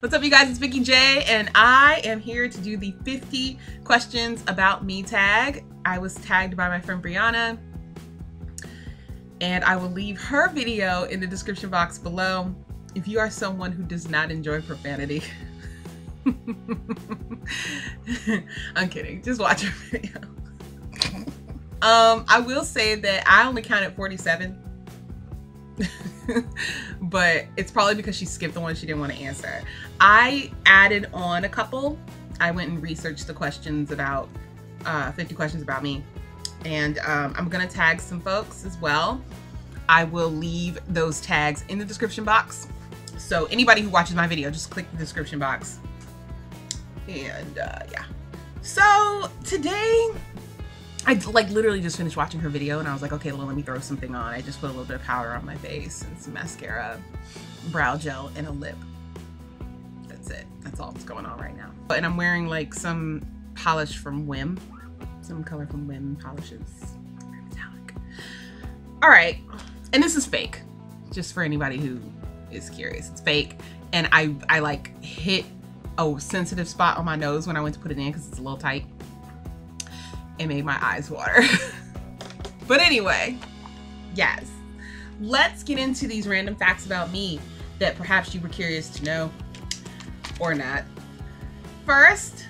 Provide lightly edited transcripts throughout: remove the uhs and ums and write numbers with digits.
What's up, you guys? It's Vicky J, and I am here to do the 50 questions about me tag. I was tagged by my friend Brianna, and I will leave her video in the description box below if you are someone who does not enjoy profanity. I'm kidding. Just watch her video. I will say that I only counted 47. But it's probably because she skipped the one she didn't want to answer. I added on a couple. I went and researched the questions about 50 questions about me, and I'm gonna tag some folks as well. I will leave those tags in the description box, so anybody who watches my video, just click the description box. And yeah, so today I literally just finished watching her video, and I was like, okay, well, let me throw something on. I just put a little bit of powder on my face and some mascara, brow gel, and a lip. That's it. That's all that's going on right now. And I'm wearing like some polish from Wim, some color from Wim polishes. Very metallic. All right, and this is fake, just for anybody who is curious. It's fake, and I like hit a sensitive spot on my nose when I went to put it in because it's a little tight. It made my eyes water. But anyway, yes, let's get into these random facts about me that perhaps you were curious to know or not. First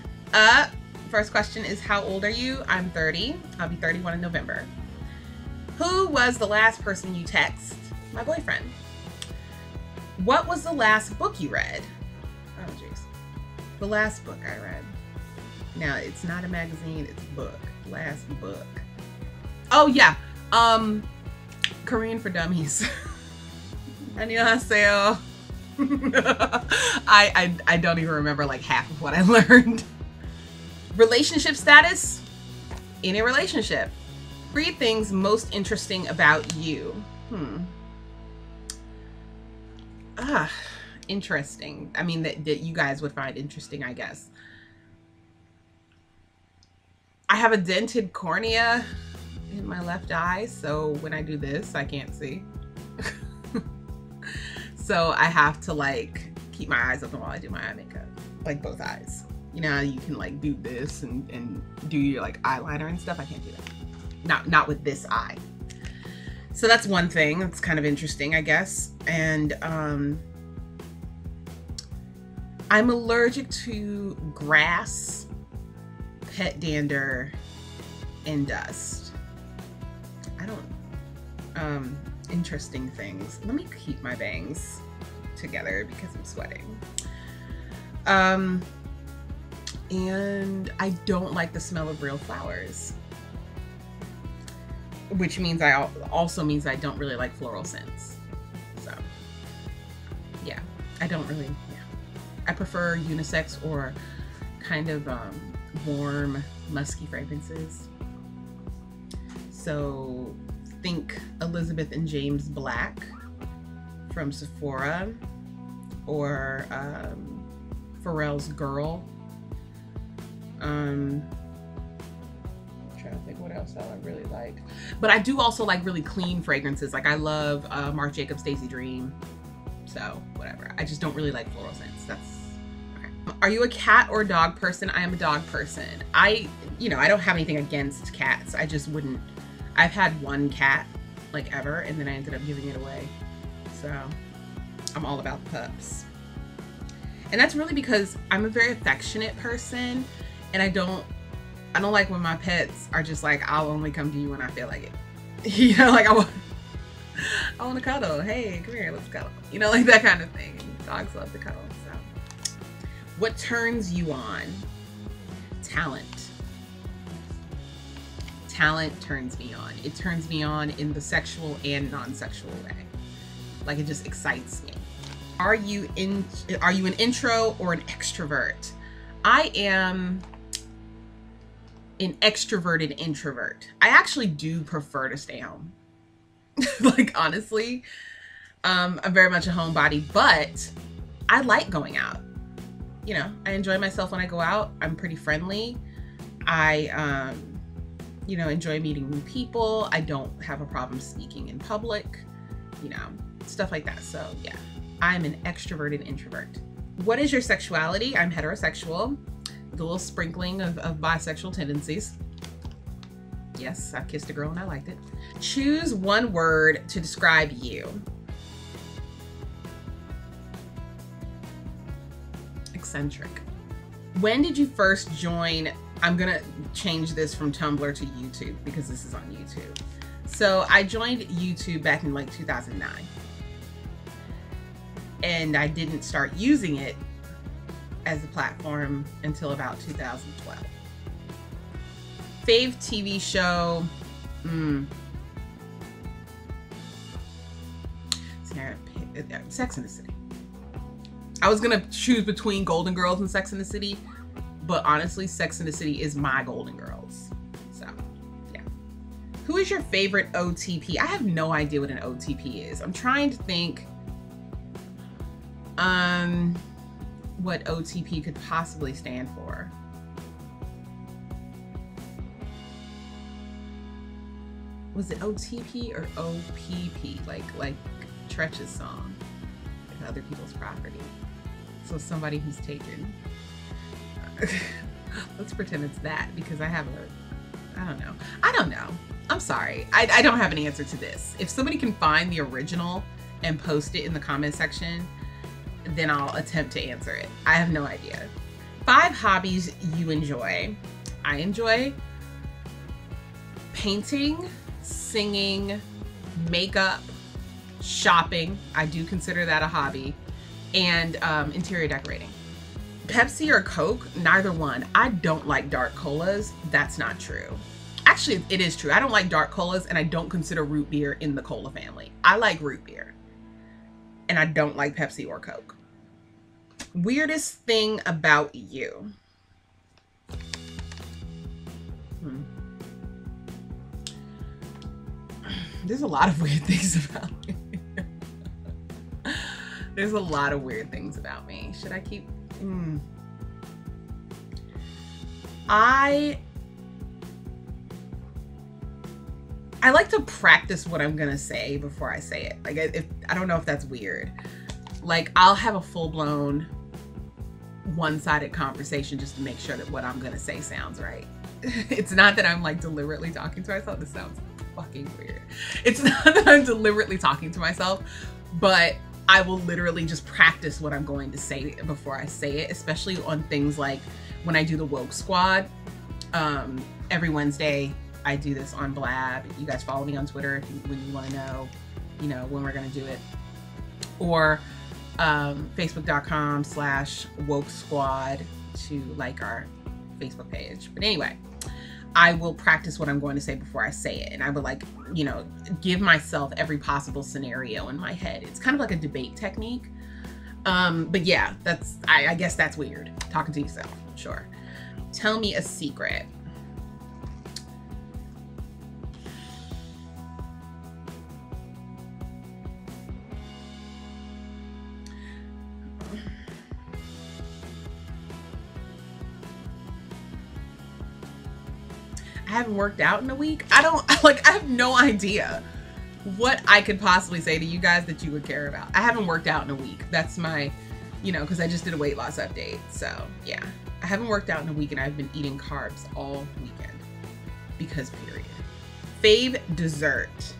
question is, how old are you? I'm 30. I'll be 31 in November. Who was the last person you text? My boyfriend. What was the last book you read? Oh jeez. The last book I read. Now, it's not a magazine, it's a book. Last book. Oh yeah, Korean for Dummies. 안녕하세요. I don't even remember like half of what I learned. Relationship status? In a relationship. 3 things most interesting about you. Interesting. I mean, that you guys would find interesting, I guess. I have a dented cornea in my left eye, so when I do this, I can't see. So I have to like keep my eyes open while I do my eye makeup, like both eyes. You know, you can like do this and do your like eyeliner and stuff. I can't do that. Not with this eye. So that's one thing that's kind of interesting, I guess. And I'm allergic to grass, pet dander, and dust. I don't, interesting things. Let me keep my bangs together because I'm sweating. And I don't like the smell of real flowers, which means also means I don't really like floral scents. So yeah, I don't really, yeah. I prefer unisex or kind of warm, musky fragrances. So think Elizabeth and James Black from Sephora, or Pharrell's Girl. I'm trying to think what else I really like. But I do also like really clean fragrances. Like I love Marc Jacobs Daisy Dream. So whatever. I just don't really like floral scents. That's Are you a cat or dog person? I am a dog person. I don't have anything against cats. I just wouldn't. I've had one cat like ever, and then I ended up giving it away. So I'm all about the pups. And that's really because I'm a very affectionate person, and I don't like when my pets are just like, I'll only come to you when I feel like it. You know, like I want to cuddle. Hey, come here, let's cuddle. You know, like that kind of thing. Dogs love to cuddle. So what turns you on? Talent. Talent turns me on. It turns me on in the sexual and non-sexual way. Like it just excites me. Are you an intro or an extrovert? I am an extroverted introvert. I actually do prefer to stay home. Like honestly, I'm very much a homebody, but I like going out. You know, I enjoy myself when I go out. I'm pretty friendly. I you know, enjoy meeting new people. I don't have a problem speaking in public, you know, stuff like that. So yeah, I'm an extroverted introvert. What is your sexuality? I'm heterosexual with a little sprinkling of bisexual tendencies. Yes, I've kissed a girl and I liked it. Choose one word to describe you. Eccentric. When did you first join? I'm gonna change this from Tumblr to YouTube because this is on YouTube. So I joined YouTube back in like 2009. And I didn't start using it as a platform until about 2012. Fave TV show. Sex and the City. I was gonna choose between Golden Girls and Sex and the City, but honestly, Sex and the City is my Golden Girls. So, yeah. Who is your favorite OTP? I have no idea what an OTP is. I'm trying to think what OTP could possibly stand for. Was it OTP or OPP? Like Tretch's song, like other people's property. So somebody who's taken. Let's pretend it's that because I have a, I don't know. I'm sorry. I don't have an answer to this. If somebody can find the original and post it in the comment section, then I'll attempt to answer it. I have no idea. 5 hobbies you enjoy. I enjoy painting, singing, makeup, shopping. I do consider that a hobby. And interior decorating. Pepsi or Coke? Neither one. I don't like dark colas. That's not true. Actually, it is true. I don't like dark colas and I don't consider root beer in the cola family. I like root beer. And I don't like Pepsi or Coke. Weirdest thing about you? There's a lot of weird things about me. There's a lot of weird things about me. Should I keep? I like to practice what I'm gonna say before I say it. Like, I don't know if that's weird. Like, I'll have a full-blown one-sided conversation just to make sure that what I'm gonna say sounds right. It's not that I'm like deliberately talking to myself. This sounds fucking weird. It's not that I'm deliberately talking to myself, but I will literally just practice what I'm going to say before I say it, especially on things like when I do the Woke Squad. Every Wednesday, I do this on Blab. You guys follow me on Twitter when you want to know, when we're going to do it. Or facebook.com/woke squad to like our Facebook page. But anyway, I will practice what I'm going to say before I say it. And I would give myself every possible scenario in my head. It's kind of like a debate technique. But yeah, I guess that's weird. Talking to yourself, sure. Tell me a secret. I haven't worked out in a week. I have no idea what I could possibly say to you guys that you would care about. I haven't worked out in a week. That's my, because I just did a weight loss update. So yeah, I haven't worked out in a week and I've been eating carbs all weekend because period. Fave dessert.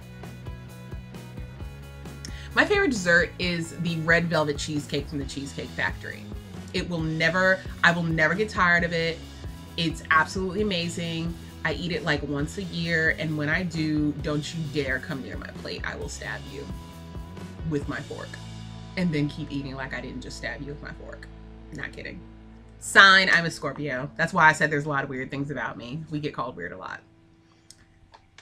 My favorite dessert is the red velvet cheesecake from the Cheesecake Factory. I will never get tired of it. It's absolutely amazing. I eat it like once a year, and when I do, don't you dare come near my plate. I will stab you with my fork and then keep eating like I didn't just stab you with my fork. Not kidding. Sign, I'm a Scorpio. That's why I said there's a lot of weird things about me. We get called weird a lot.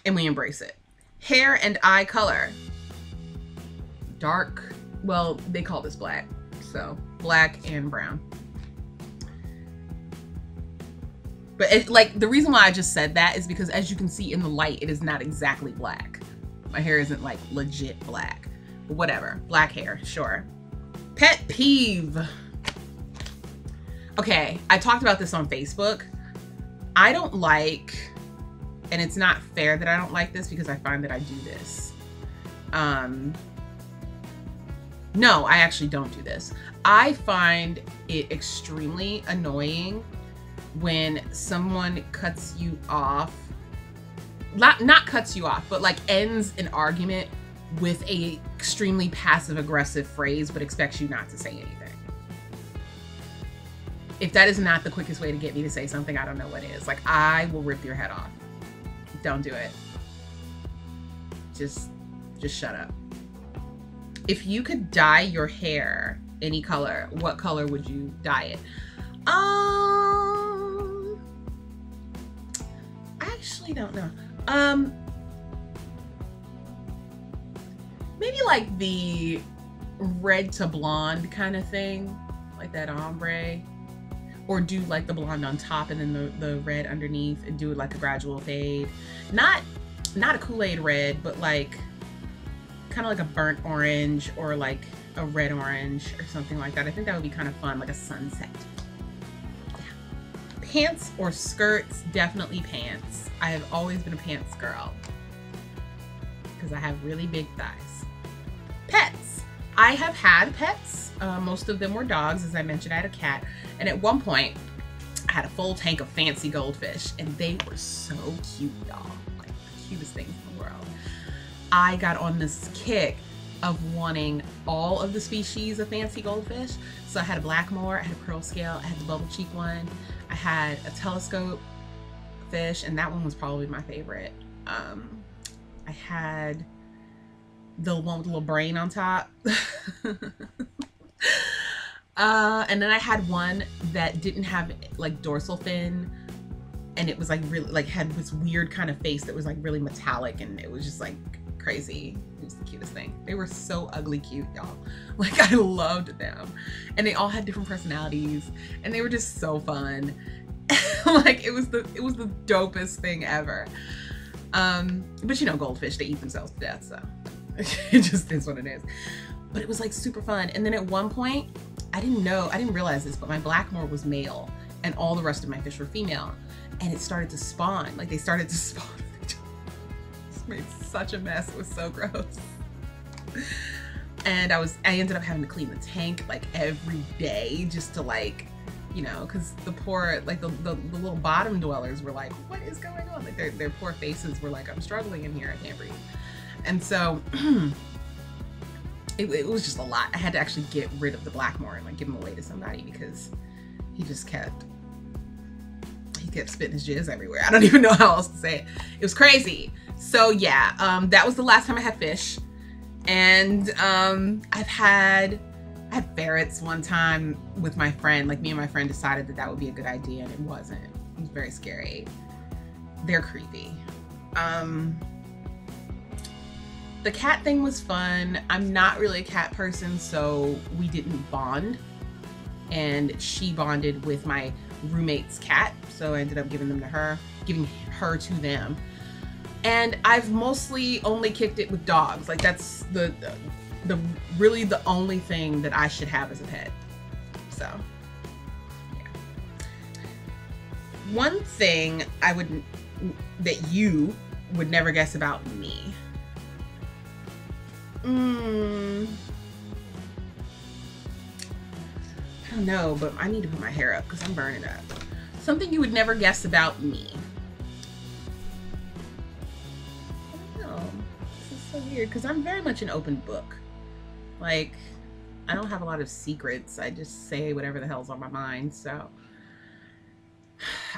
And we embrace it. Hair and eye color. Dark, well, they call this black. So black and brown. But the reason why I just said that is because as you can see in the light, it is not exactly black. My hair isn't like legit black, but whatever. Black hair, sure. Pet peeve. Okay, I talked about this on Facebook. I don't like, and it's not fair that I don't like this because I find that I do this. No, I actually don't do this. I find it extremely annoying when someone cuts you off, not cuts you off, but like ends an argument with a extremely passive aggressive phrase, but expects you not to say anything. If that is not the quickest way to get me to say something, I don't know what is. Like, I will rip your head off. Don't do it. Just shut up. If you could dye your hair any color, what color would you dye it? I actually don't know. Maybe like the red to blonde kind of thing, like that ombre. Or do like the blonde on top and then the red underneath, and do it like a gradual fade. Not a Kool-Aid red, but like kind of like a burnt orange or like a red orange or something like that. I think that would be kind of fun, like a sunset. Yeah. Pants or skirts? Definitely pants. I have always been a pants girl because I have really big thighs. Pets. I have had pets. Most of them were dogs. As I mentioned, I had a cat. And at one point, I had a full tank of fancy goldfish, and they were so cute, y'all. Like, the cutest things in the world. I got on this kick of wanting all of the species of fancy goldfish. So I had a Blackmore, I had a pearl scale, I had the bubble cheek one, I had a telescope fish, and that one was probably my favorite. I had the one with a little brain on top. And then I had one that didn't have like dorsal fin, and it was like really like had this weird kind of face that was like really metallic, and it was just like crazy. It was the cutest thing. They were so ugly cute, y'all. Like, I loved them, and they all had different personalities, and they were just so fun. Like, it was the dopest thing ever. But you know, goldfish, they eat themselves to death, so it just is what it is. But it was like super fun. And then at one point, I didn't realize this, but my Blackmore was male and all the rest of my fish were female. And it started to spawn. Like, they started to spawn. Just made such a mess. It was so gross. And I ended up having to clean the tank like every day just to like, you know, because the poor, like the little bottom dwellers were like, what is going on? Like their poor faces were like, I'm struggling in here, I can't breathe. And so it was just a lot. I had to actually get rid of the Blackmore and like give him away to somebody because he kept spitting his jizz everywhere. I don't even know how else to say it. It was crazy. So yeah, that was the last time I had fish. And I had ferrets one time with my friend. Like, me and my friend decided that would be a good idea, and it wasn't. It was very scary. They're creepy. The cat thing was fun. I'm not really a cat person, so we didn't bond. And she bonded with my roommate's cat, so I ended up giving her to them. And I've mostly only kicked it with dogs. Like, that's really the only thing that I should have as a pet. So, yeah. One thing that you would never guess about me. I don't know, but I need to put my hair up because I'm burning up. Something you would never guess about me. I don't know. This is so weird because I'm very much an open book. Like, I don't have a lot of secrets. I just say whatever the hell's on my mind. So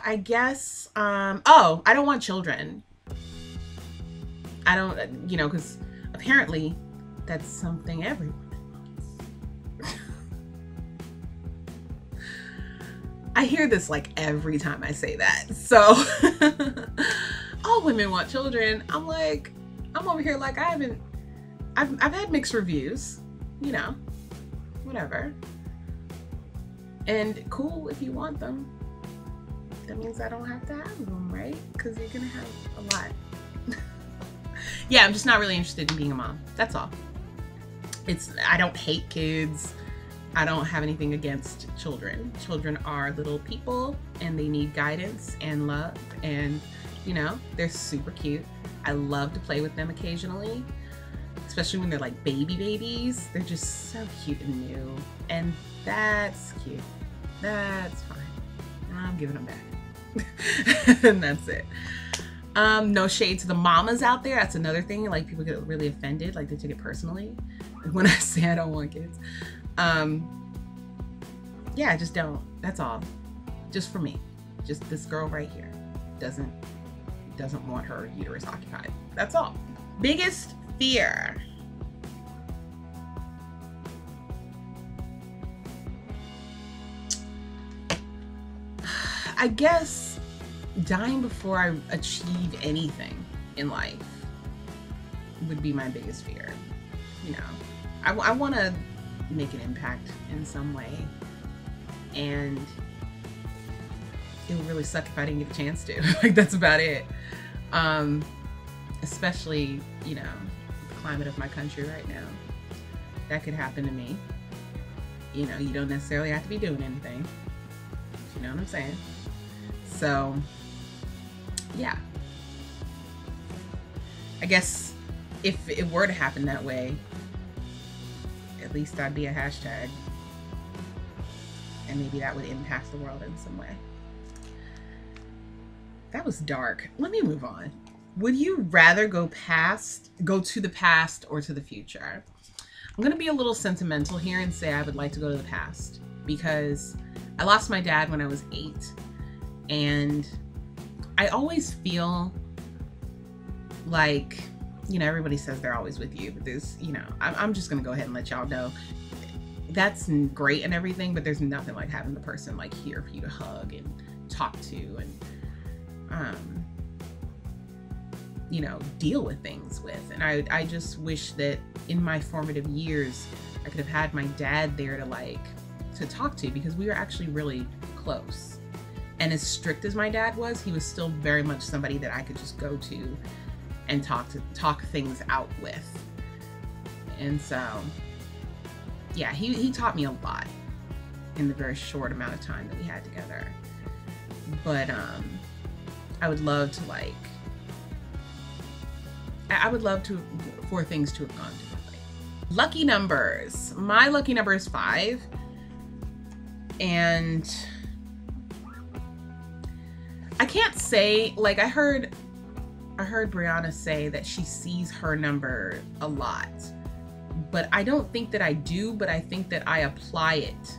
I guess, oh, I don't want children. I don't, you know, because apparently that's something everyone wants. I hear this like every time I say that. So all women want children. I'm like, I'm over here like I've had mixed reviews, you know, whatever. And cool if you want them. That means I don't have to have them, right? Because you're gonna have a lot. Yeah, I'm just not really interested in being a mom. That's all. I don't hate kids. I don't have anything against children. Children are little people and they need guidance and love, and you know, they're super cute. I love to play with them occasionally. especially when they're like babies. They're just so cute and new, and that's cute. That's fine. I'm giving them back. And that's it. No shade to the mamas out there. That's another thing. Like, people get really offended, like they take it personally when I say I don't want kids. Yeah, I just don't. That's all. Just for me. Just this girl right here doesn't want her uterus occupied. That's all. Biggest fear. I guess dying before I achieve anything in life would be my biggest fear. You know, I want to make an impact in some way, and it would really suck if I didn't get a chance to. Like, that's about it. Especially, you know, the climate of my country right now. That could happen to me. You know, you don't necessarily have to be doing anything. You know what I'm saying? So, yeah. I guess if it were to happen that way, at least I'd be a hashtag. And maybe that would impact the world in some way. That was dark. Let me move on. Would you rather go to the past or to the future? I'm gonna be a little sentimental here and say I would like to go to the past, because I lost my dad when I was 8, and I always feel like, you know, everybody says they're always with you, but there's, you know, I'm just gonna go ahead and let y'all know that's great and everything, but there's nothing like having the person like here for you to hug and talk to and you know, deal with things with. And I just wish that in my formative years I could have had my dad there to talk to, because we were actually really close. And as strict as my dad was, he was still very much somebody that I could just go to and talk things out with. And so yeah, he taught me a lot in the very short amount of time that we had together. But I would love to for things to have gone differently. Lucky numbers. My lucky number is 5. And I can't say, like, I heard Brianna say that she sees her number a lot, but I don't think that I do, but I think that I apply it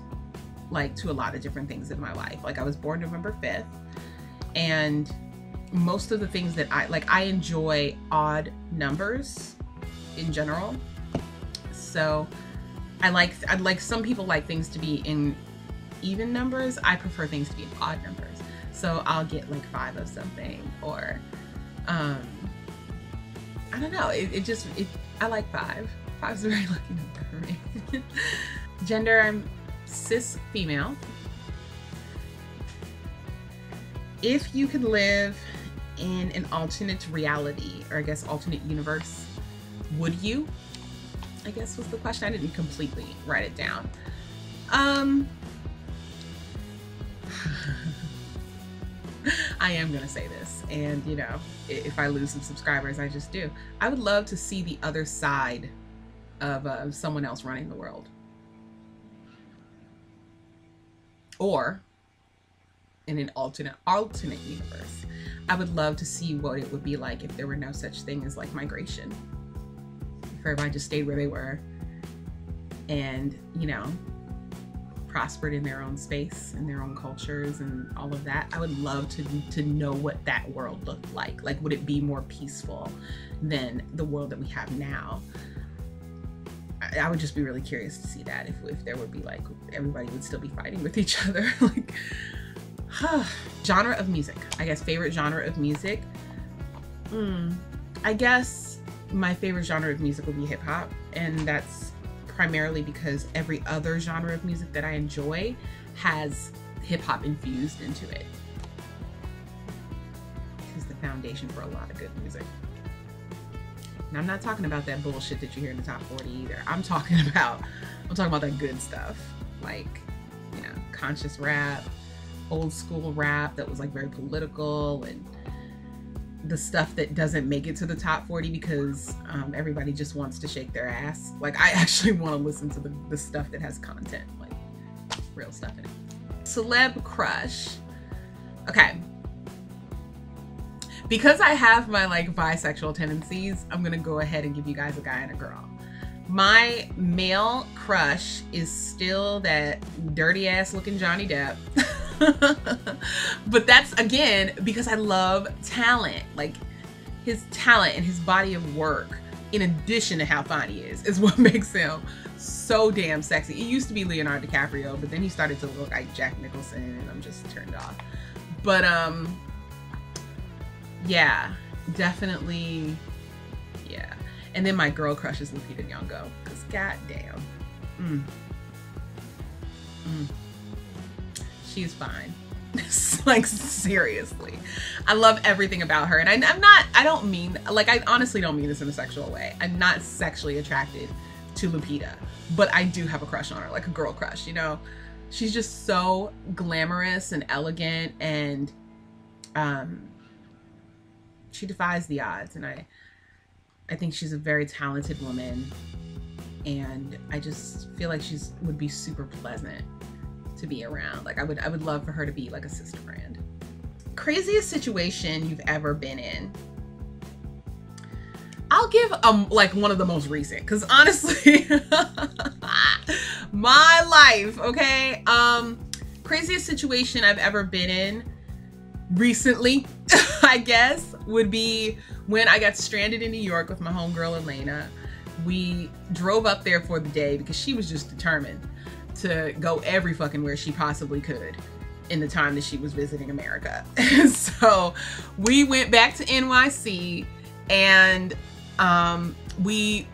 like to a lot of different things in my life. Like, I was born November 5th, and most of the things that I enjoy odd numbers in general. So some people like things to be in even numbers. I prefer things to be in odd numbers. So I'll get like 5 of something, or I don't know. I like 5. 5 is a very lucky number for me. Gender, I'm cis female. If you could live in an alternate reality, or I guess alternate universe, would you? I guess was the question. I didn't completely write it down. I am gonna say this, and you know, if I lose some subscribers, I just do. I would love to see the other side of someone else running the world. Or in an alternate universe, I would love to see what it would be like if there were no such thing as like migration. If everybody just stayed where they were and, you know, prospered in their own space and their own cultures and all of that. I would love to know what that world looked like. Like, would it be more peaceful than the world that we have now? I would just be really curious to see that, if there would be like, everybody would still be fighting with each other. Like, genre of music. I guess favorite genre of music. I guess my favorite genre of music would be hip hop, and that's primarily because every other genre of music that I enjoy has hip hop infused into it. It's the foundation for a lot of good music. And I'm not talking about that bullshit that you hear in the top 40 either. I'm talking about that good stuff, like, you know, conscious rap, old school rap that was like very political, and the stuff that doesn't make it to the top 40 because everybody just wants to shake their ass. Like, I actually want to listen to the stuff that has content, like real stuff in it. Celeb crush. Okay. Because I have my like bisexual tendencies, I'm gonna go ahead and give you guys a guy and a girl. My male crush is still that dirty ass looking Johnny Depp. But that's, again, because I love talent. Like, his talent and his body of work, in addition to how fine he is what makes him so damn sexy. It used to be Leonardo DiCaprio, but then he started to look like Jack Nicholson, and I'm just turned off. But yeah, definitely, yeah. And then my girl crush is Lupita Nyong'o, because goddamn, she's fine. Like, seriously, I love everything about her. And I don't mean, like, I honestly don't mean this in a sexual way. I'm not sexually attracted to Lupita, but I do have a crush on her, like a girl crush, you know? She's just so glamorous and elegant, and she defies the odds. And I think she's a very talented woman, and I just feel like would be super pleasant to be around. Like, I would love for her to be like a sister friend. Craziest situation you've ever been in? I'll give like one of the most recent, because honestly, my life, okay? Craziest situation I've ever been in recently, I guess, would be when I got stranded in New York with my homegirl Elena. We drove up there for the day because she was just determined to go every fucking where she possibly could in the time that she was visiting America. So we went back to NYC, and we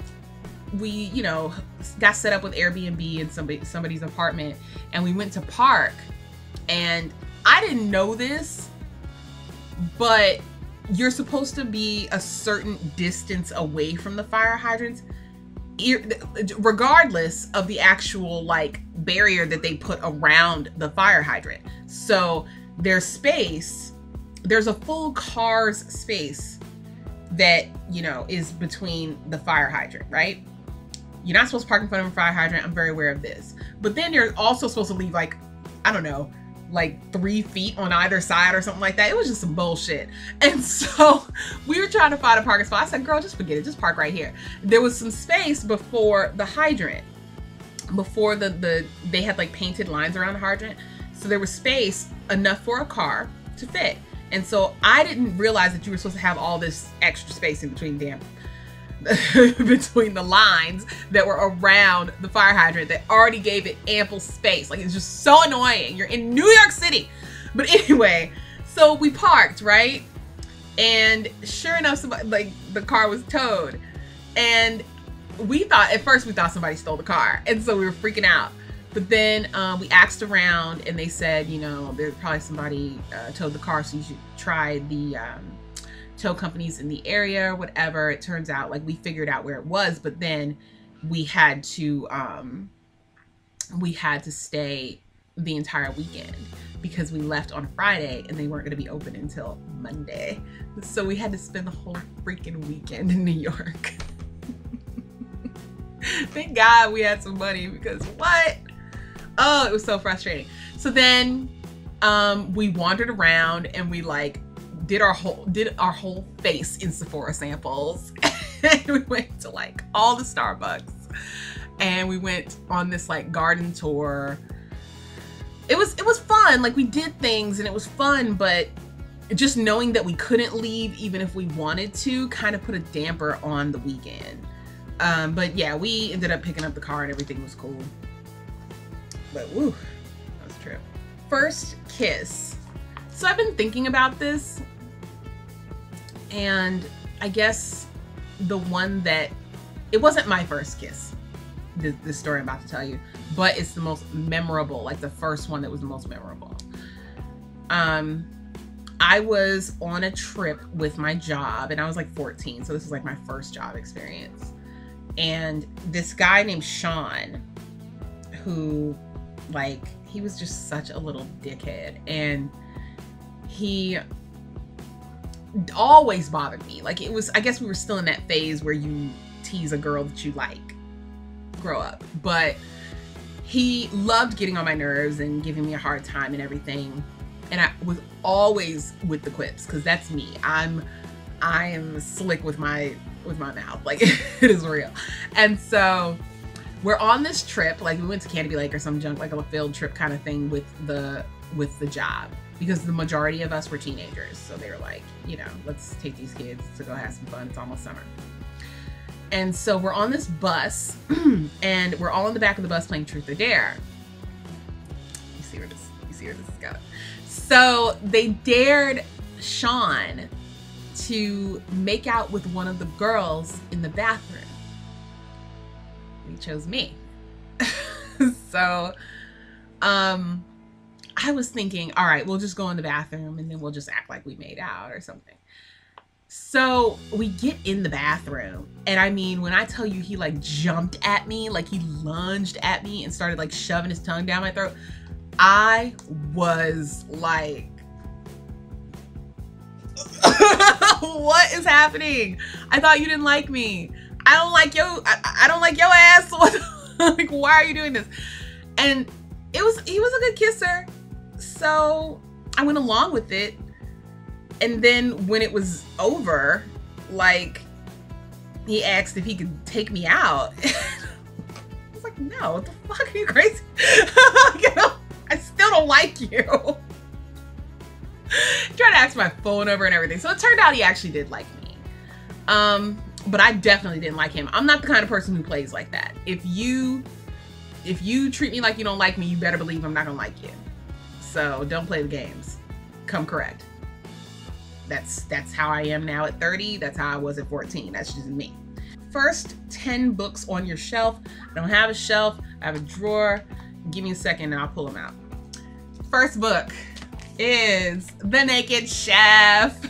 you know, got set up with Airbnb in somebody's apartment, and we went to park. And I didn't know this, but you're supposed to be a certain distance away from the fire hydrants, regardless of the actual like barrier that they put around the fire hydrant. So there's space, there's a full car's space that, you know, is between the fire hydrant, right? You're not supposed to park in front of a fire hydrant. I'm very aware of this. But then you're also supposed to leave, like, I don't know, like 3 feet on either side or something like that. It was just some bullshit. And so we were trying to find a parking spot. I said, girl, just forget it. Just park right here. There was some space before the hydrant, before they had like painted lines around the hydrant. So there was space enough for a car to fit. And so I didn't realize that you were supposed to have all this extra space in between between the lines that were around the fire hydrant that already gave it ample space. Like, it's just so annoying. You're in New York City. But anyway, so we parked, right? And sure enough, somebody, like, the car was towed. And at first we thought somebody stole the car. And so we were freaking out. But then we asked around, and they said, you know, there's probably somebody towed the car, so you should try the tow companies in the area or whatever. It turns out, like, we figured out where it was, but then we had to stay the entire weekend because we left on Friday and they weren't going to be open until Monday. So we had to spend the whole freaking weekend in New York. Thank God we had some money, because what? Oh, it was so frustrating. So then we wandered around, and we like did our whole face in Sephora samples. And we went to like all the Starbucks, and we went on this like garden tour. It was fun. Like, we did things and it was fun, but just knowing that we couldn't leave even if we wanted to kind of put a damper on the weekend. But yeah, we ended up picking up the car and everything was cool. But woo, that was a trip. First kiss. So I've been thinking about this, and I guess the one that, it wasn't my first kiss, this story I'm about to tell you, but it's the most memorable, like the first one that was the most memorable. I was on a trip with my job, and I was like 14, so this was like my first job experience. And this guy named Sean, who, like, he was just such a little dickhead, and he always bothered me. Like, it was, I guess we were still in that phase where you tease a girl that you like, grow up. But he loved getting on my nerves and giving me a hard time and everything. And I was always with the quips, because that's me. I am slick with my mouth. Like, it is real. And so we're on this trip, like we went to Canopy Lake or some junk, like a field trip kind of thing with the job, because the majority of us were teenagers. So they were like, you know, let's take these kids to go have some fun. It's almost summer. And so we're on this bus and we're all in the back of the bus playing Truth or Dare. You see where this is going. So they dared Sean to make out with one of the girls in the bathroom. He chose me. So I was thinking, all right, we'll just go in the bathroom and then we'll just act like we made out or something. So we get in the bathroom, and I mean, when I tell you he like jumped at me, like he lunged at me and started like shoving his tongue down my throat, I was like, what is happening? I thought you didn't like me. I don't like your ass. Like, why are you doing this? And he was a good kisser, so I went along with it. And then when it was over, like, he asked if he could take me out. I was like, no, what the fuck, are you crazy? You know, I still don't like you. Tried to ask my phone number and everything. So it turned out he actually did like me. But I definitely didn't like him. I'm not the kind of person who plays like that. If you treat me like you don't like me, you better believe I'm not gonna like you. So don't play the games. Come correct. That's how I am now at 30. That's how I was at 14. That's just me. First 10 books on your shelf. I don't have a shelf. I have a drawer. Give me a second and I'll pull them out. First book is The Naked Chef.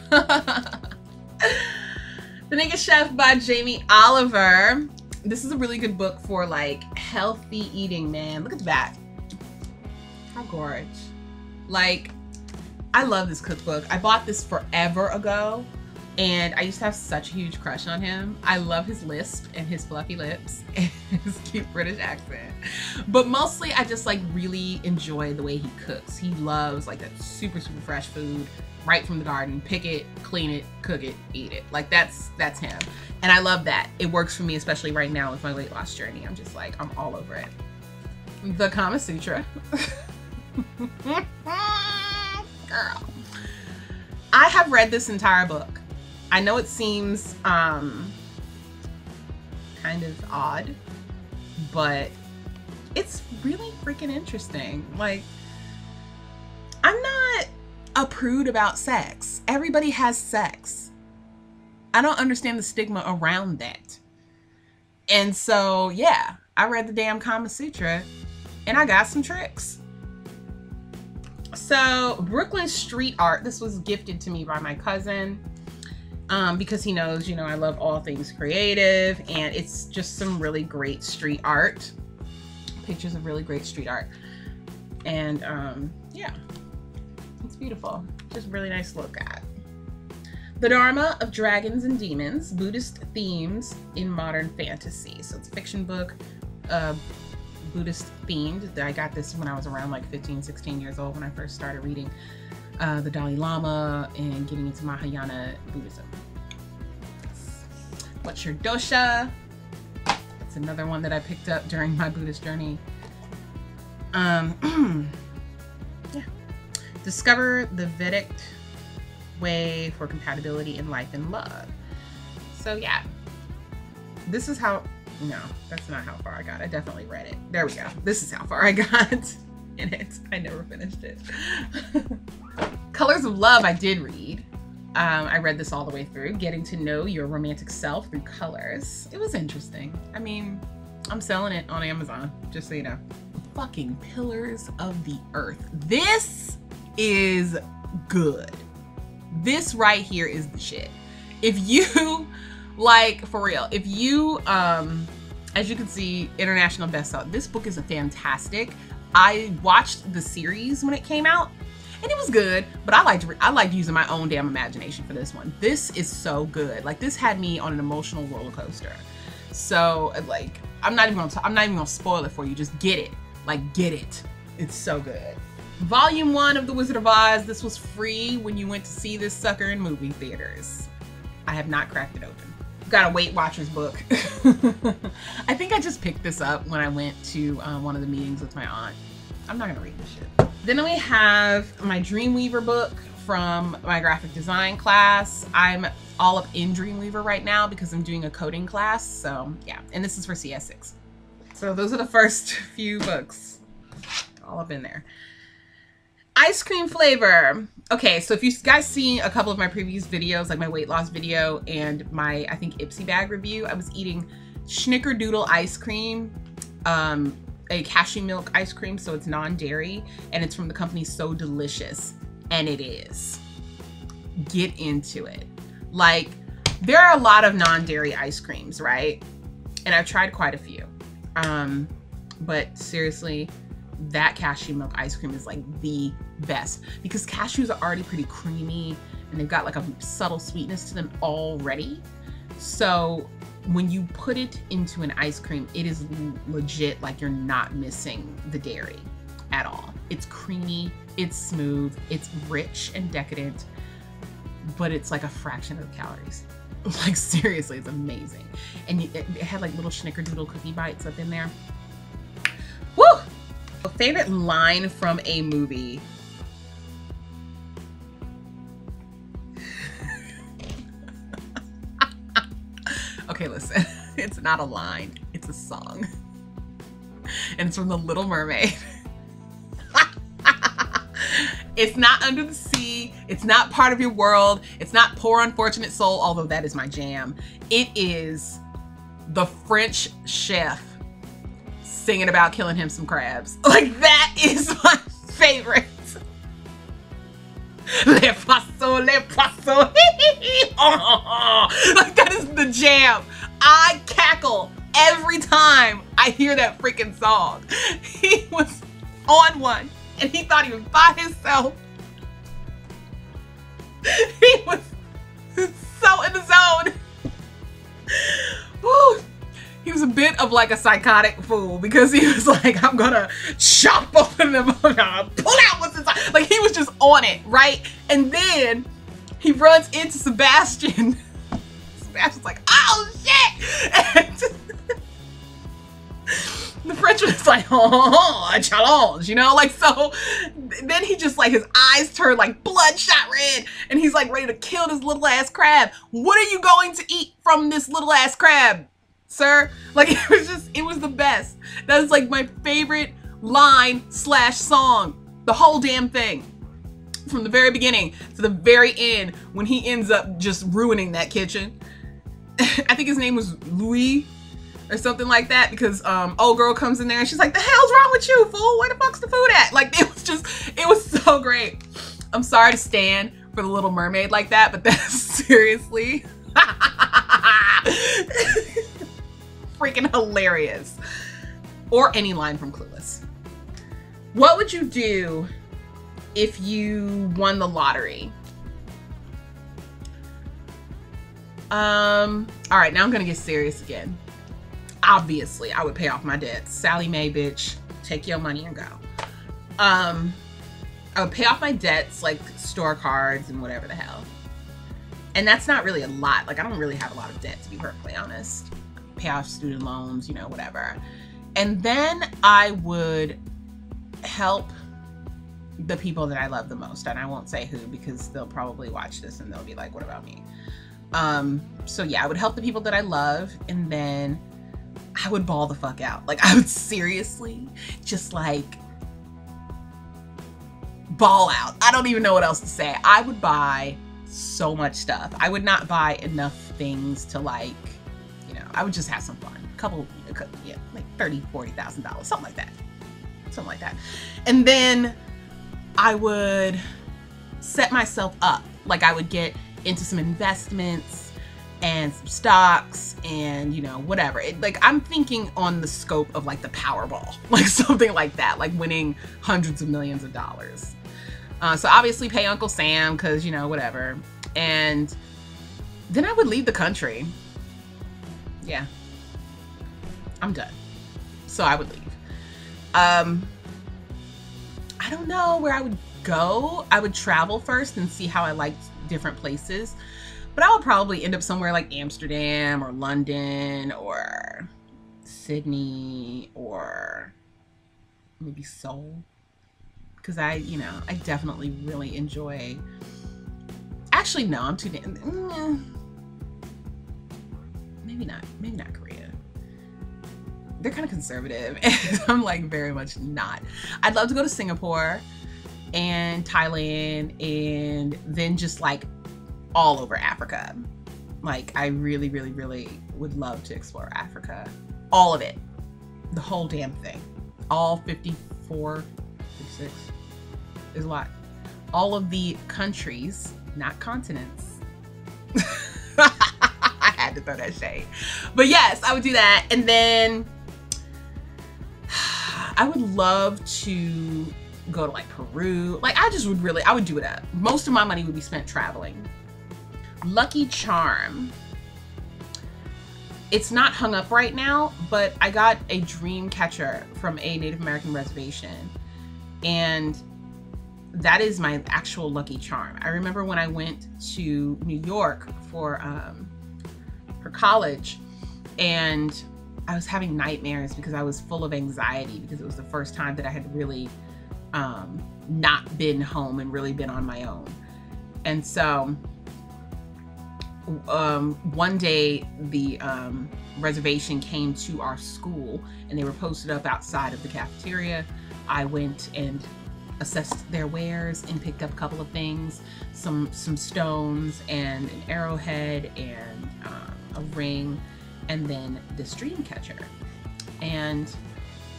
The Naked Chef by Jamie Oliver. This is a really good book for like healthy eating, man. Look at that. How gorgeous. Like, I love this cookbook. I bought this forever ago, and I used to have such a huge crush on him. I love his lisp and his fluffy lips and his cute British accent. But mostly I just like really enjoy the way he cooks. He loves like that super, super fresh food right from the garden. Pick it, clean it, cook it, eat it. Like that's him. And I love that. It works for me, especially right now with my weight loss journey. I'm just like, I'm all over it. The Kama Sutra. Girl. I have read this entire book. I know it seems kind of odd, but it's really freaking interesting. Like, I'm not a prude about sex. Everybody has sex. I don't understand the stigma around that. And so, yeah, I read the damn Kama Sutra and I got some tricks. So Brooklyn street art, this was gifted to me by my cousin because he knows, you know, I love all things creative, and it's just some really great street art, pictures of really great street art. And yeah, it's beautiful. Just really nice to look at. The Dharma of Dragons and Demons, Buddhist Themes in Modern Fantasy. So it's a fiction book, Buddhist themed. I got this when I was around like 15, 16 years old when I first started reading the Dalai Lama and getting into Mahayana Buddhism. What's Your Dosha? It's another one that I picked up during my Buddhist journey. Yeah. Discover the Vedic Way for Compatibility in Life and Love. So yeah, this is how, no, that's not how far I got. I definitely read it. There we go. This is how far I got in it. I never finished it. Colors of Love I did read. I read this all the way through. Getting to Know Your Romantic Self Through Colors. It was interesting. I mean, I'm selling it on Amazon, just so you know. Fucking Pillars of the Earth. This is good. This right here is the shit. If you, like, for real, if you, as you can see, international bestseller, this book is a fantastic. I watched the series when it came out, And it was good, but I liked using my own damn imagination for this one. This is so good. Like, this had me on an emotional roller coaster. So like, I'm not even gonna spoil it for you. Just get it. Like, get it. It's so good. Volume 1 of The Wizard of Oz. This was free when you went to see this sucker in movie theaters. I have not cracked it open. Got a Weight Watchers book. I think I just picked this up when I went to one of the meetings with my aunt. I'm not gonna read this shit. Then we have my Dreamweaver book from my graphic design class. I'm all up in Dreamweaver right now because I'm doing a coding class. So yeah, and this is for CS6. So those are the first few books, all up in there. Ice cream flavor. Okay, so if you guys seen a couple of my previous videos, like my weight loss video and my, I think, Ipsy bag review, I was eating Snickerdoodle ice cream, a cashew milk ice cream, so it's non-dairy, and it's from the company So Delicious, and it is. Get into it. Like, there are a lot of non-dairy ice creams, right? And I've tried quite a few. But seriously, that cashew milk ice cream is like the best because cashews are already pretty creamy and they've got like a subtle sweetness to them already. So when you put it into an ice cream, it is legit like you're not missing the dairy at all. It's creamy, it's smooth, it's rich and decadent, but it's like a fraction of the calories. Like, seriously, it's amazing. And it had like little Snickerdoodle cookie bites up in there. Woo! Favorite line from a movie. Okay, listen, it's not a line, it's a song. And it's from The Little Mermaid. It's not Under the Sea, it's not Part of Your World, it's not Poor Unfortunate Soul, although that is my jam. It is the French chef singing about killing him some crabs. Like, that is my favorite. Les poissons, les poissons. Like, that is the jam. I cackle every time I hear that freaking song. He was on one and he thought he was by himself. He was so in the zone. Woo. He was a bit of like a psychotic fool because he was like, I'm gonna chop open them, I'm gonna pull out what's inside. Like, he was just on it, right? And then he runs into Sebastian. Sebastian's like, oh shit! And the Frenchman is like, oh, a challenge, you know? Like, so then he just like, his eyes turn like bloodshot red and he's like ready to kill this little ass crab. What are you going to eat from this little ass crab, sir? Like, it was the best. That was like my favorite line / song. The whole damn thing. From the very beginning to the very end when he ends up just ruining that kitchen. I think his name was Louis or something like that because old girl comes in there and she's like, the hell's wrong with you, fool? Where the fuck's the food at? Like, it was so great. I'm sorry to stand for The Little Mermaid like that, but that's seriously freaking hilarious. Or any line from Clueless. What would you do if you won the lottery? All right, now I'm gonna get serious again. Obviously, I would pay off my debts. Sally Mae, bitch, take your money and go. I would pay off my debts, like store cards and whatever the hell. And that's not really a lot. Like, I don't really have a lot of debt, to be perfectly honest. Pay off student loans, you know, whatever. And then I would help the people that I love the most. And I won't say who because they'll probably watch this and they'll be like, what about me? So yeah, I would help the people that I love, and then I would ball the fuck out. Like, I would seriously just like ball out. I don't even know what else to say. I would buy so much stuff. I would not buy enough things to, like, you know, I would just have some fun. Yeah, like $30,000, $40,000, something like that. Something like that. And then I would set myself up. Like, I would get into some investments and some stocks and, you know, whatever. Like, I'm thinking on the scope of like the Powerball, like something like that, like winning hundreds of millions of dollars. So obviously pay Uncle Sam, because, you know, whatever. And then I would leave the country. Yeah. I'm done. So I would leave. I don't know where I would go. I would travel first and see how I liked different places. But I would probably end up somewhere like Amsterdam or London or Sydney or maybe Seoul. Because I definitely really enjoy. Actually, no, I'm too maybe not Korea. They're kind of conservative, and I'm like very much not. I'd love to go to Singapore and Thailand, and then just like all over Africa. Like, I really, really, really would love to explore Africa. All of it. The whole damn thing. All 54, 56. There's a lot. All of the countries, not continents. I had to throw that shade. But yes, I would do that. And then I would love to go to like Peru. Like, I would do it up. Most of my money would be spent traveling. Lucky charm. It's not hung up right now, but I got a dream catcher from a Native American reservation, and that is my actual lucky charm. I remember when I went to New York for college, and I was having nightmares because I was full of anxiety, because it was the first time that I had really not been home and really been on my own. And so one day the reservation came to our school, and they were posted up outside of the cafeteria. I went and assessed their wares and picked up a couple of things, some stones and an arrowhead and a ring, and then this dream catcher. And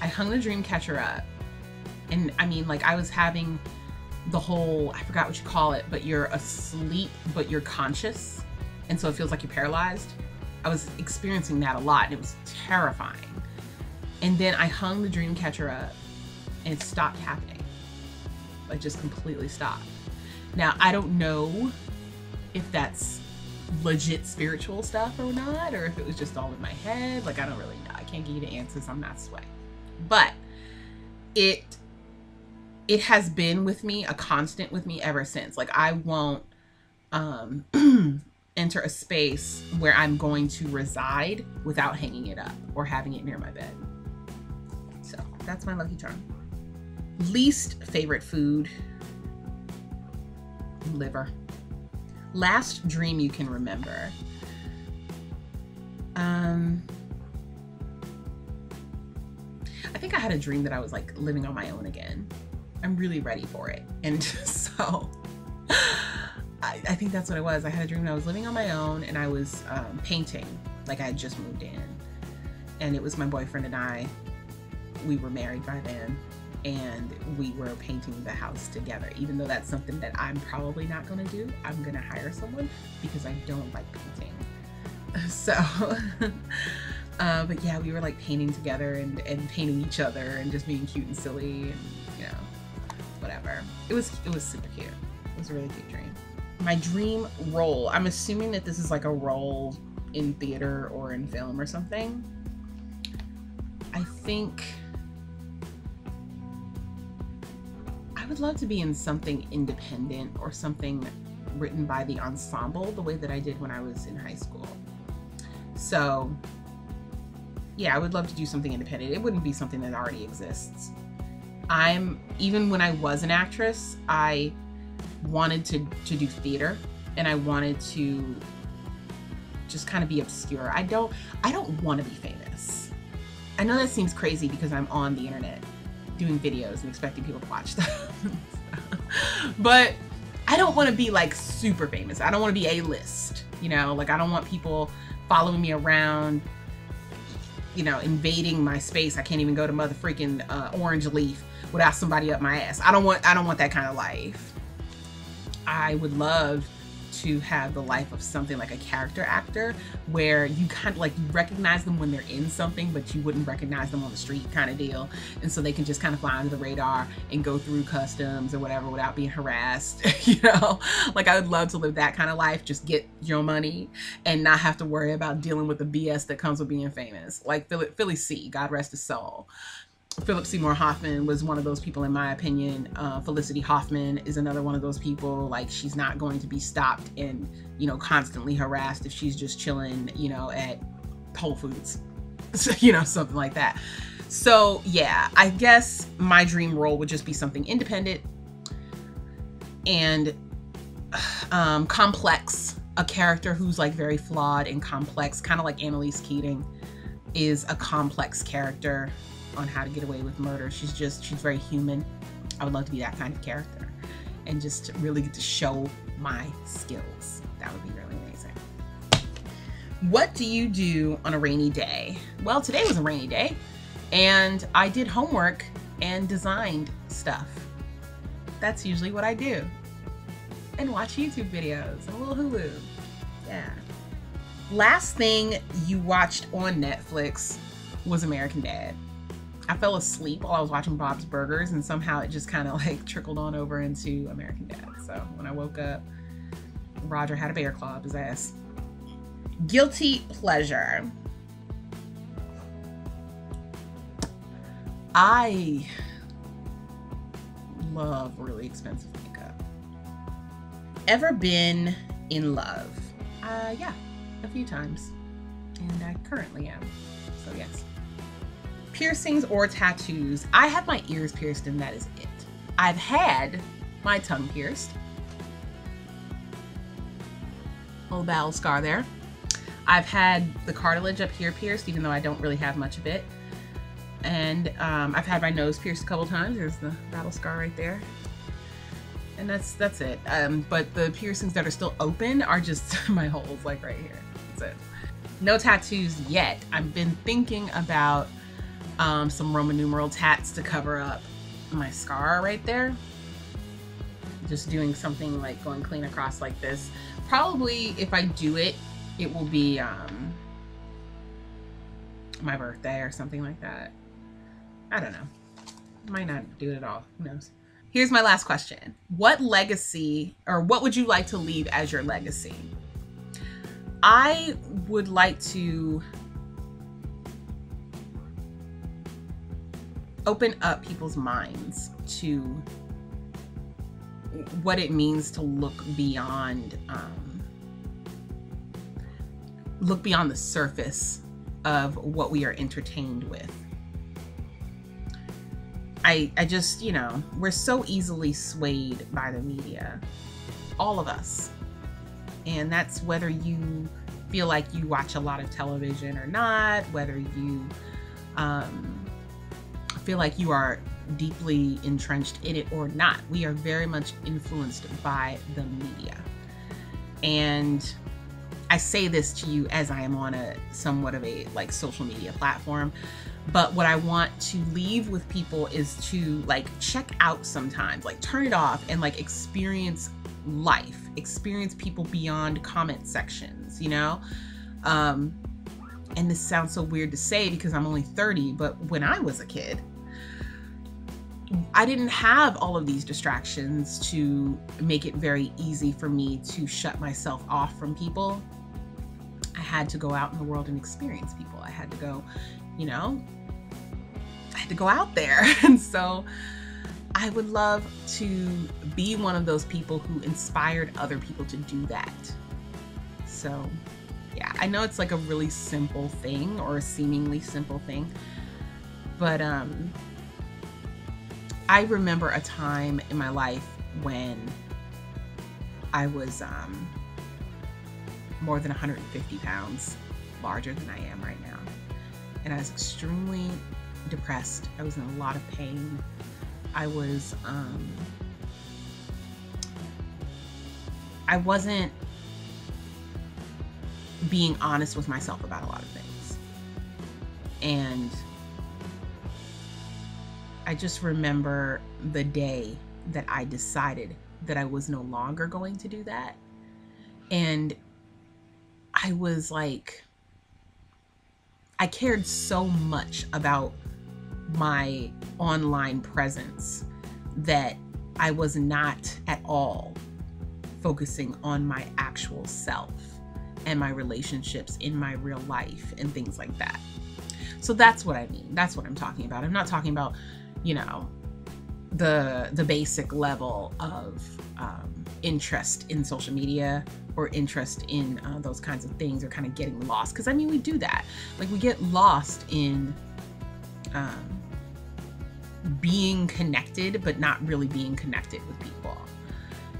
I hung the dream catcher up, and I mean, like, I was having the whole, I forgot what you call it, but you're asleep but you're conscious, and so it feels like you're paralyzed. I was experiencing that a lot, and it was terrifying. And then I hung the dream catcher up, and it stopped happening. It just completely stopped. Now, I don't know if that's legit spiritual stuff or not, or if it was just all in my head. Like, I don't really know. I can't give you the answers. I'm not sway. But it has been with me, a constant with me ever since. Like, I won't enter a space where I'm going to reside without hanging it up or having it near my bed. So that's my lucky charm. Least favorite food, liver. Last dream you can remember. I think I had a dream that I was like living on my own again. I'm really ready for it. And so I think that's what it was. I had a dream that I was living on my own, and I was painting. Like, I had just moved in, and it was my boyfriend and I. We were married by then, and we were painting the house together. Even though that's something that I'm probably not gonna do, I'm gonna hire someone because I don't like painting. So, but yeah, we were like painting together and painting each other and just being cute and silly and, you know, whatever. It was super cute. It was a really cute dream. My dream role, I'm assuming that this is like a role in theater or in film or something. I think I would love to be in something independent or something written by the ensemble, the way that I did when I was in high school. So yeah, I would love to do something independent. It wouldn't be something that already exists. Even when I was an actress, I wanted to do theater, and I wanted to just kind of be obscure. I don't want to be famous. I know that seems crazy because I'm on the internet doing videos and expecting people to watch them. But I don't want to be like super famous. I don't want to be A-list, you know, like I don't want people following me around, you know, invading my space. I can't even go to mother freaking Orange Leaf without somebody up my ass. I don't want that kind of life. I would love to have the life of something like a character actor, where you kind of like, you recognize them when they're in something, but you wouldn't recognize them on the street kind of deal. And so they can just kind of fly under the radar and go through customs or whatever without being harassed, you know? Like, I would love to live that kind of life, just get your money and not have to worry about dealing with the BS that comes with being famous. Like Philly C, God rest his soul. Philip Seymour Hoffman was one of those people, in my opinion. Felicity Hoffman is another one of those people. Like, she's not going to be stopped and, you know, constantly harassed if she's just chilling, you know, at Whole Foods, you know, something like that. So yeah, I guess my dream role would just be something independent and complex. A character who's like very flawed and complex, kind of like Annalise Keating is a complex character on How to Get Away with Murder. She's very human. I would love to be that kind of character and just really get to show my skills. That would be really amazing. What do you do on a rainy day? Well, today was a rainy day and I did homework and designed stuff. That's usually what I do. And watch YouTube videos and a little Hulu. Yeah. Last thing you watched on Netflix was American Dad. I fell asleep while I was watching Bob's Burgers, and somehow it just kind of like trickled on over into American Dad. So when I woke up, Roger had a bear claw up his ass. Guilty pleasure. I love really expensive makeup. Ever been in love? Yeah, a few times. And I currently am. So yes. Piercings or tattoos? I have my ears pierced and that is it. I've had my tongue pierced. Little battle scar there. I've had the cartilage up here pierced, even though I don't really have much of it. And I've had my nose pierced a couple times. There's the battle scar right there. And that's it. But the piercings that are still open are just my holes, like right here. That's it. No tattoos yet. I've been thinking about some Roman numeral tats to cover up my scar right there. Just doing something like going clean across like this. Probably if I do it, it will be my birthday or something like that. I don't know. Might not do it at all. Who knows? Here's my last question. What legacy, or what would you like to leave as your legacy? I would like to open up people's minds to what it means to look beyond the surface of what we are entertained with. I just, you know, we're so easily swayed by the media, all of us. And that's whether you feel like you watch a lot of television or not, whether you feel like you are deeply entrenched in it or not. We are very much influenced by the media. And I say this to you as I am on a somewhat of a like social media platform, but what I want to leave with people is to like check out sometimes, like turn it off and like experience life, experience people beyond comment sections, you know? And this sounds so weird to say because I'm only 30, but when I was a kid, I didn't have all of these distractions to make it very easy for me to shut myself off from people. I had to go out in the world and experience people. I had to go, you know, I had to go out there. And so I would love to be one of those people who inspired other people to do that. So yeah, I know it's like a really simple thing or a seemingly simple thing, but I remember a time in my life when I was more than 150 pounds larger than I am right now. And I was extremely depressed. I was in a lot of pain. I wasn't being honest with myself about a lot of things. And I just remember the day that I decided that I was no longer going to do that. And I was like, I cared so much about my online presence that I was not at all focusing on my actual self and my relationships in my real life and things like that. So that's what I mean. That's what I'm talking about. I'm not talking about, you know, the basic level of interest in social media or interest in those kinds of things, or kind of getting lost. Because I mean, we do that. Like, we get lost in being connected, but not really being connected with people.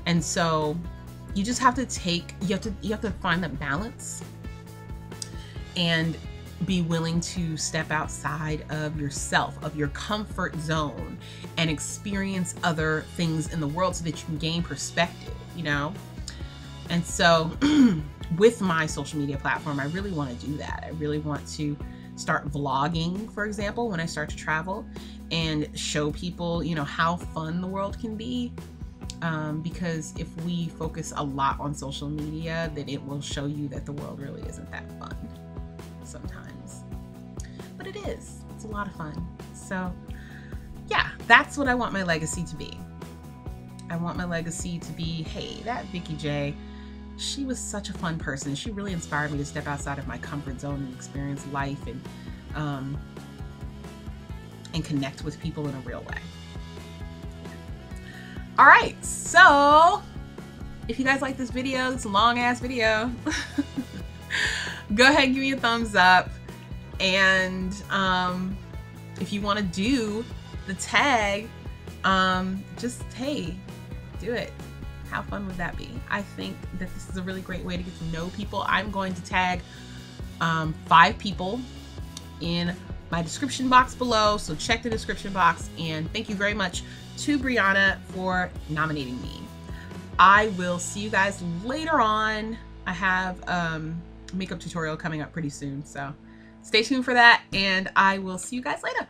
And so you just have to you have to find that balance and be willing to step outside of yourself, of your comfort zone, and experience other things in the world so that you can gain perspective, you know? And so with my social media platform, I really want to do that. I really want to start vlogging, for example, when I start to travel, and show people, you know, how fun the world can be. Because if we focus a lot on social media, then it will show you that the world really isn't that fun sometimes. But it is. It's a lot of fun. So yeah, that's what I want my legacy to be. I want my legacy to be, hey, that Vicky J, she was such a fun person. She really inspired me to step outside of my comfort zone and experience life and connect with people in a real way. All right, so if you guys like this video, this long ass video, go ahead and give me a thumbs up. And if you want to do the tag, just, hey, do it. How fun would that be? I think that this is a really great way to get to know people. I'm going to tag 5 people in my description box below, so check the description box. And thank you very much to Brianna for nominating me. I will see you guys later on. I have a makeup tutorial coming up pretty soon, so stay tuned for that, and I will see you guys later.